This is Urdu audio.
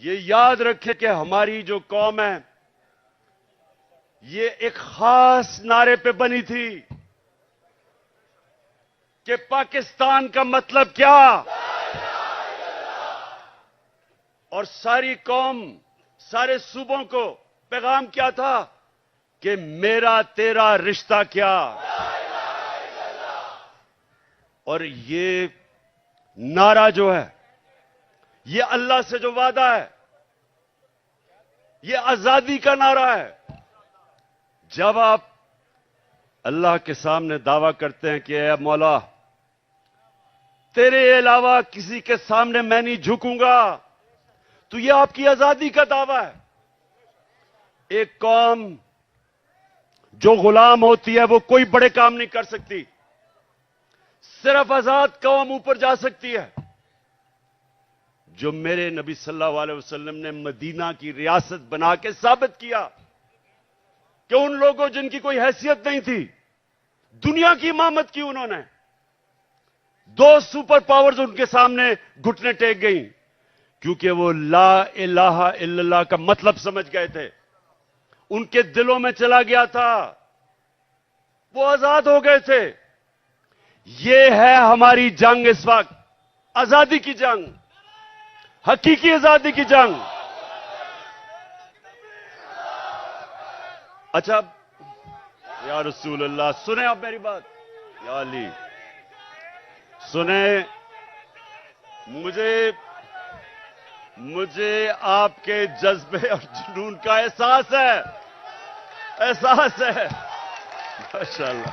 یہ یاد رکھیں کہ ہماری جو قوم ہے یہ ایک خاص نعرے پہ بنی تھی کہ پاکستان کا مطلب کیا، اور ساری قوم، سارے صوبوں کو پیغام کیا تھا کہ میرا تیرا رشتہ کیا. اور یہ نعرہ جو ہے، یہ اللہ سے جو وعدہ ہے، یہ آزادی کا نعرہ ہے. جب آپ اللہ کے سامنے دعویٰ کرتے ہیں کہ اے مولا تیرے علاوہ کسی کے سامنے میں نہیں جھکوں گا، تو یہ آپ کی آزادی کا دعویٰ ہے. ایک قوم جو غلام ہوتی ہے وہ کوئی بڑے کام نہیں کر سکتی، صرف آزاد قوم اوپر جا سکتی ہے. جو میرے نبی صلی اللہ علیہ وسلم نے مدینہ کی ریاست بنا کے ثابت کیا کہ ان لوگوں جن کی کوئی حیثیت نہیں تھی، دنیا کی امامت کی انہوں نے. 2 سپر پاورز ان کے سامنے گھٹنے ٹیک گئیں کیونکہ وہ لا الہ الا اللہ کا مطلب سمجھ گئے تھے. ان کے دلوں میں چلا گیا تھا، وہ آزاد ہو گئے تھے. یہ ہے ہماری جنگ اس وقت، آزادی کی جنگ، حقیقی آزادی کی جنگ. اچھا یا رسول اللہ، سنیں آپ میری بات. یا علی سنیں، مجھے آپ کے جذبے اور جنون کا احساس ہے، ماشاءاللہ.